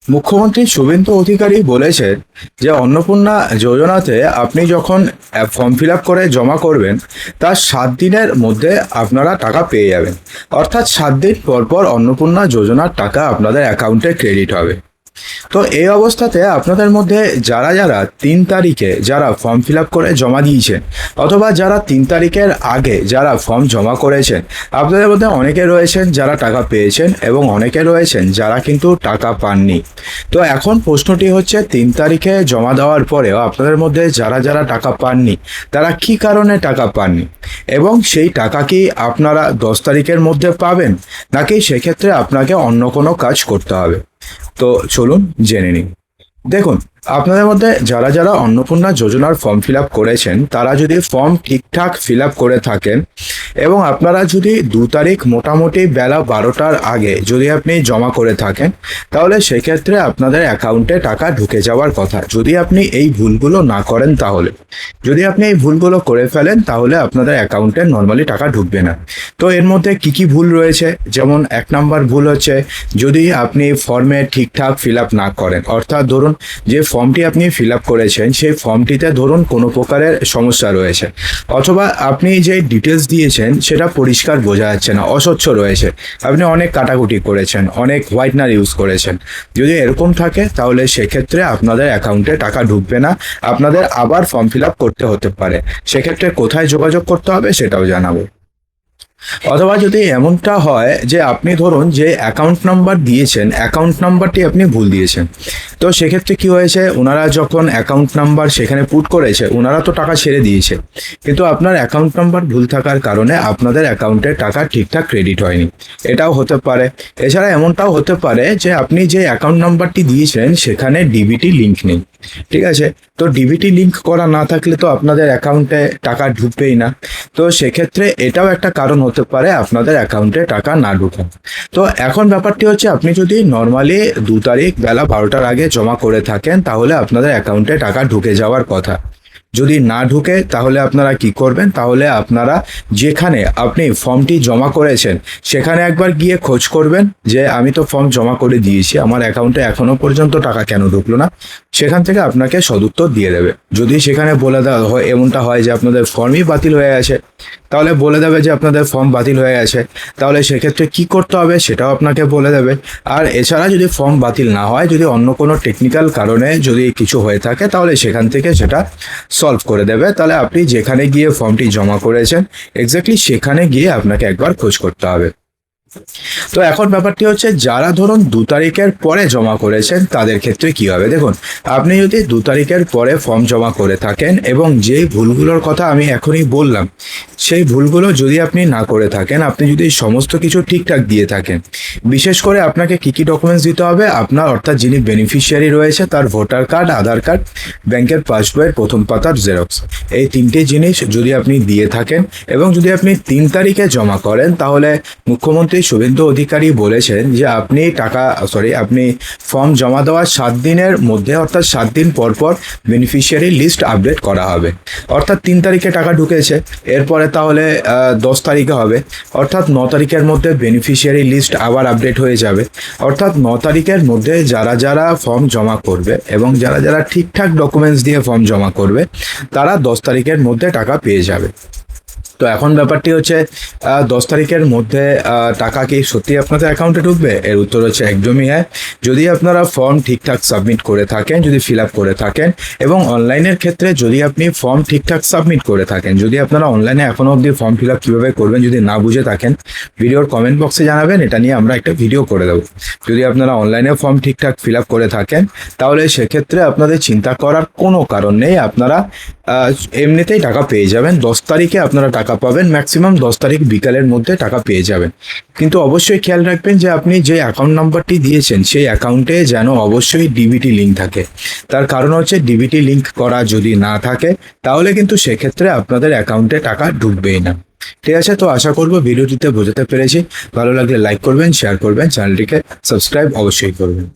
মুখ্যমন্ত্রী শুভেন্দু অধিকারী বলেছেন যে অন্নপূর্ণা যোজনাতে আপনি যখন ফর্ম ফিল আপ করে জমা করবেন তার 7 দিনের মধ্যে আপনারা টাকা পেয়ে যাবেন। অর্থাৎ 7 দিন পর পর অন্নপূর্ণা যোজনার টাকা আপনাদের অ্যাকাউন্টে ক্রেডিট হবে। তো এই অবস্থাতে আপনাদের মধ্যে যারা যারা 3 তারিখে যারা ফর্ম ফিল আপ করে জমা দিয়েছেন, অথবা যারা 3 তারিখের আগে যারা ফর্ম জমা করেছেন, আপনাদের মধ্যে অনেকে রয়েছেন যারা টাকা পেয়েছেন এবং অনেকে রয়েছেন যারা কিন্তু টাকা পাননি। তো এখন প্রশ্নটি হচ্ছে 3 তারিখে জমা দেওয়ার পরেও আপনাদের মধ্যে যারা যারা টাকা পাননি তারা কি কারণে টাকা পাননি, এবং সেই টাকা কি আপনারা 10 তারিখের মধ্যে পাবেন, নাকি সেক্ষেত্রে আপনাকে অন্য কোনো কাজ করতে হবে। তো চলুন জেনে নিই। দেখুন, আপনাদের মধ্যে যারা যারা অন্নপূর্ণা যোজনার ফর্ম ফিল আপ করেছেন তারা যদি ফর্ম ঠিকঠাক ফিল আপ করে থাকেন এবং আপনারা যদি 2 তারিখ মোটামুটি বেলা 12টার আগে যদি আপনি জমা করে থাকেন, তাহলে সেক্ষেত্রে আপনাদের অ্যাকাউন্টে টাকা ঢুকে যাওয়ার কথা। যদি আপনি এই ভুলগুলো না করেন, তাহলে যদি আপনি এই ভুলগুলো করে ফেলেন তাহলে আপনাদের অ্যাকাউন্টে নর্মালি টাকা ঢুকবে না। তো এর মধ্যে কি কি ভুল রয়েছে, যেমন 1 নম্বর ভুল হচ্ছে যদি আপনি ফর্মে ঠিকঠাক ফিল আপ না করেন, অর্থাৎ ধরুন যে ফর্মটি আপনি ফিল আপ করেছেন সেই ফর্মটিতে ধরুন কোনো প্রকারের সমস্যা রয়েছে, অথবা আপনি যে ডিটেলস দিয়েছেন সেটা পরিষ্কার বোঝা যাচ্ছে না, অস্বচ্ছ রয়েছে, আপনি অনেক কাটাকুটি করেছেন, অনেক হোয়াইটনার ইউজ করেছেন। যদি এরকম থাকে তাহলে সেক্ষেত্রে আপনাদের অ্যাকাউন্টে টাকা ঢুকবে না, আপনাদের আবার ফর্ম ফিল আপ করতে হতে পারে। সেক্ষেত্রে কোথায় যোগাযোগ করতে হবে সেটাও জানাবো। অথবা যদি এমনটা হয় যে আপনি ধরুন যে অ্যাকাউন্ট নাম্বার দিয়েছেন, অ্যাকাউন্ট নাম্বারটি আপনি ভুল দিয়েছেন, তো সেক্ষেত্রে কি হয়েছে, ওনারা যখন অ্যাকাউন্ট নাম্বার সেখানে পুট করেছে ওনারা তো টাকা ছেড়ে দিয়েছে, কিন্তু আপনার অ্যাকাউন্ট নাম্বার ভুল থাকার কারণে আপনাদের অ্যাকাউন্টে টাকা ঠিকঠাক ক্রেডিট হয়নি, এটাও হতে পারে। এছাড়া এমনটাও হতে পারে যে আপনি যে অ্যাকাউন্ট নাম্বারটি দিয়েছেন সেখানে ডিবিটি লিঙ্ক নেই, ঠিক আছে। তো ডিবিটি লিঙ্ক করা না থাকলে তো আপনাদের অ্যাকাউন্টে টাকা ঢুকবেই না। তো সেক্ষেত্রে এটাও একটা কারণ হতে পারে আপনাদের অ্যাকাউন্টে টাকা না ঢুকা। তো এখন ব্যাপারটি হচ্ছে আপনি যদি নর্মালি 2 তারিখ বেলা 12টার আগে জমা করে থাকেন তাহলে আপনাদের অ্যাকাউন্টে টাকা ঢুকে যাওয়ার কথা। যদি না ঢুকে তাহলে আপনারা কি করবেন, তাহলে আপনারা যেখানে আপনি ফর্মটি জমা করেছেন সেখানে একবার গিয়ে খোঁজ করবেন যে আমি তো ফর্ম জমা করে দিয়েছি, আমার অ্যাকাউন্টে এখনো পর্যন্ত টাকা কেন ঢুকলো না। সেখান থেকে আপনাকে সদুত্তর দিয়ে দেবে। যদি সেখানে বলে দেওয়া হয়, এমনটা হয় যে আপনাদের ফর্মই বাতিল হয়ে গেছে, তাহলে বলে দেবে যে আপনাদের ফর্ম বাতিল হয়ে গেছে, তাহলে সেক্ষেত্রে কি করতে হবে সেটাও আপনাকে বলে দেবে। আর এছাড়া যদি ফর্ম বাতিল না হয়, যদি অন্য কোনো টেকনিক্যাল কারণে যদি কিছু হয়ে থাকে তাহলে সেখান থেকে সেটা সলভ করে দেবে। তাহলে আপনি যেখানে গিয়ে ফর্মটি জমা করেছেন এক্স্যাক্টলি সেখানে গিয়ে আপনাকে একবার খোঁজ করতে হবে। তো এখন ব্যাপারটি হচ্ছে যারা ধরুন 2 তারিখের পরে জমা করেছেন তাদের ক্ষেত্রে কি হবে। দেখুন, আপনি যদি 2 তারিখের পরে ফর্ম জমা করে থাকেন এবং যেই ভুলগুলোর কথা আমি এখনই বললাম সেই ভুলগুলো যদি আপনি না করে থাকেন, আপনি যদি সমস্ত কিছু ঠিকঠাক দিয়ে থাকেন, বিশেষ করে আপনাকে কি কি ডকুমেন্টস দিতে হবে, আপনার অর্থাৎ যিনি বেনিফিশিয়ারি রয়েছে তার ভোটার কার্ড, আধার কার্ড, ব্যাংকের পাসবইয়ের প্রথম পাতার জেরক্স, এই 3টে জিনিস যদি আপনি দিয়ে থাকেন এবং যদি আপনি 3 তারিখে জমা করেন, তাহলে মুখ্যমন্ত্রী শুভেন্দু অধিকারী বলেছেন যে আপনি ফর্ম জমা দেওয়ার 7 দিনের মধ্যে, অর্থাৎ 7 দিন পর পর বেনিফিশিয়ারি লিস্ট আপডেট করা হবে। অর্থাৎ 3 তারিখে টাকা ঢুকেছে, এরপরে তাহলে 10 তারিখে হবে, অর্থাৎ 9 তারিখের মধ্যে বেনিফিশিয়ারি লিস্ট আবার আপডেট হয়ে যাবে। অর্থাৎ 9 তারিখের মধ্যে যারা যারা ফর্ম জমা করবে এবং যারা যারা ঠিকঠাক ডকুমেন্টস দিয়ে ফর্ম জমা করবে তারা 10 তারিখের মধ্যে টাকা পেয়ে যাবে। তো এখন ব্যাপারটি হচ্ছে 10 তারিখের মধ্যে টাকা কি সত্যি আপনাদের অ্যাকাউন্টে ঢুকবে? এর উত্তর হচ্ছে একদমই হ্যাঁ। যদি আপনারা ফর্ম ঠিকঠাক সাবমিট করে থাকেন, যদি ফিল আপ করে থাকেন, এবং অনলাইনের ক্ষেত্রে যদি আপনি ফর্ম ঠিকঠাক সাবমিট করে থাকেন, যদি আপনারা অনলাইনে এখনও অবধি ফর্ম ফিল আপ কীভাবে করবেন যদি না বুঝে থাকেন, ভিডিওর কমেন্ট বক্সে জানাবেন, এটা নিয়ে আমরা একটা ভিডিও করে দেবো। যদি আপনারা অনলাইনে ফর্ম ঠিকঠাক ফিল আপ করে থাকেন তাহলে সেক্ষেত্রে আপনাদের চিন্তা করার কোনো কারণ নেই, আপনারা এমনিতেই টাকা পেয়ে যাবেন। 10 তারিখে আপনারা টাকা পাবেন, ম্যাক্সিমাম 10 তারিখ বিকালের মধ্যে টাকা পেয়ে যাবেন। কিন্তু অবশ্যই খেয়াল রাখবেন যে আপনি যে অ্যাকাউন্ট নাম্বারটি দিয়েছেন সেই অ্যাকাউন্টে যেন অবশ্যই ডিবিটি লিঙ্ক থাকে। তার কারণ হচ্ছে ডিবিটি লিঙ্ক করা যদি না থাকে তাহলে কিন্তু সেক্ষেত্রে আপনাদের অ্যাকাউন্টে টাকা ঢুকবেই না। ঠিক আছে, তো আশা করবো ভিডিওটিতে বোঝাতে পেরেছি। ভালো লাগলে লাইক করবেন, শেয়ার করবেন, চ্যানেলটিকে সাবস্ক্রাইব অবশ্যই করবেন।